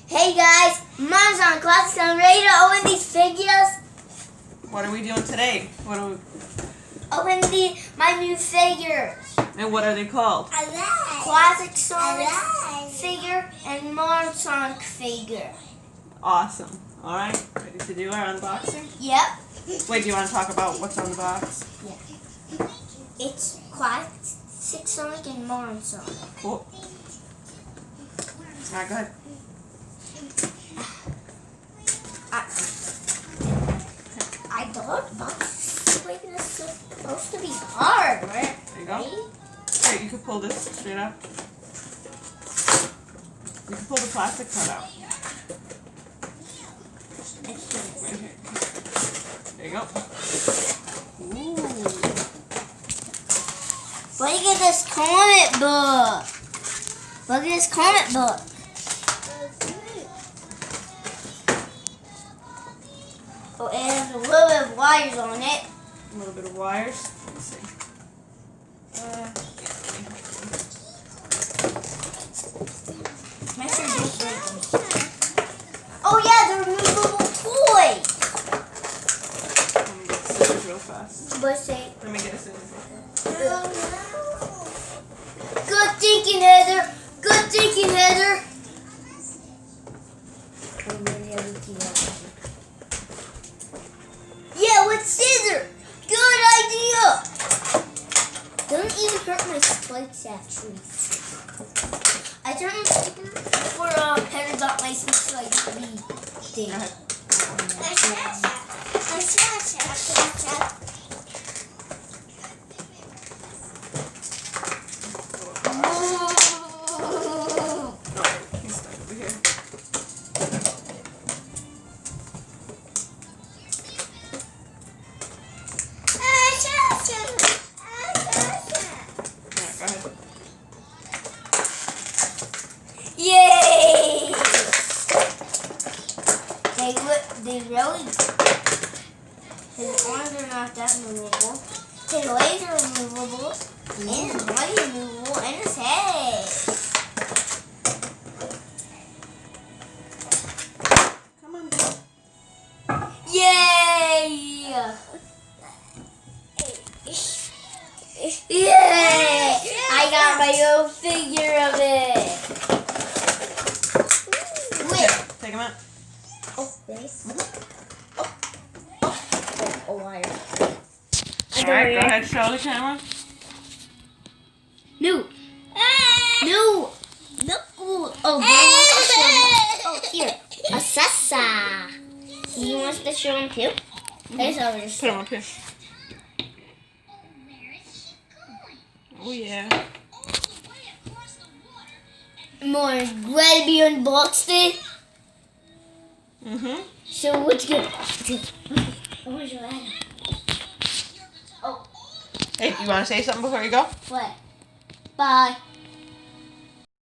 Hey guys, Mom's on class. I'm ready to open these figures. What are we doing today? Open my new figures. And what are they called? Classic Sonic figure and Modern Sonic figure. Awesome. All right, ready to do our unboxing? Yep. Wait, do you want to talk about what's on the box? Yeah. It's Classic Sonic and Modern Sonic. Cool. All right, go ahead. I thought boxes like this was supposed to be hard, right? There you go. Here, you can pull this straight up. You can pull the plastic part out. Right here. There you go. Ooh. Look at this comic book. Look at this comic book. Oh, it has a little bit of wires on it. A little bit of wires. Let's see. Oh yeah, the removable toy. Let me get scissors real fast. But say, Let me get a scissors real fast. good thinking, Heather. Good thinking, Heather. Yeah, with scissors. Good idea. Don't even hurt my spikes, actually. I turned for Heather got my spikes like the thing. Go ahead. He's stuck over here. Alright, go ahead. Yay! They really. His arms are not that movable. His legs are movable. And his body is movable. And his head. Come on. Yay! Yay! I got my own figure of it. Wait. Take him out. Oh, this. Oh, wire. Alright, go ahead, show the camera. No. No. Look. Oh, here. A Sasa. He wants to show him too? There's over Put him up here. Oh yeah. More ready to be unboxed it. Mm-hmm. So what's good? Where's your ladder? Oh, Hey, you want to say something before you go? what? Bye.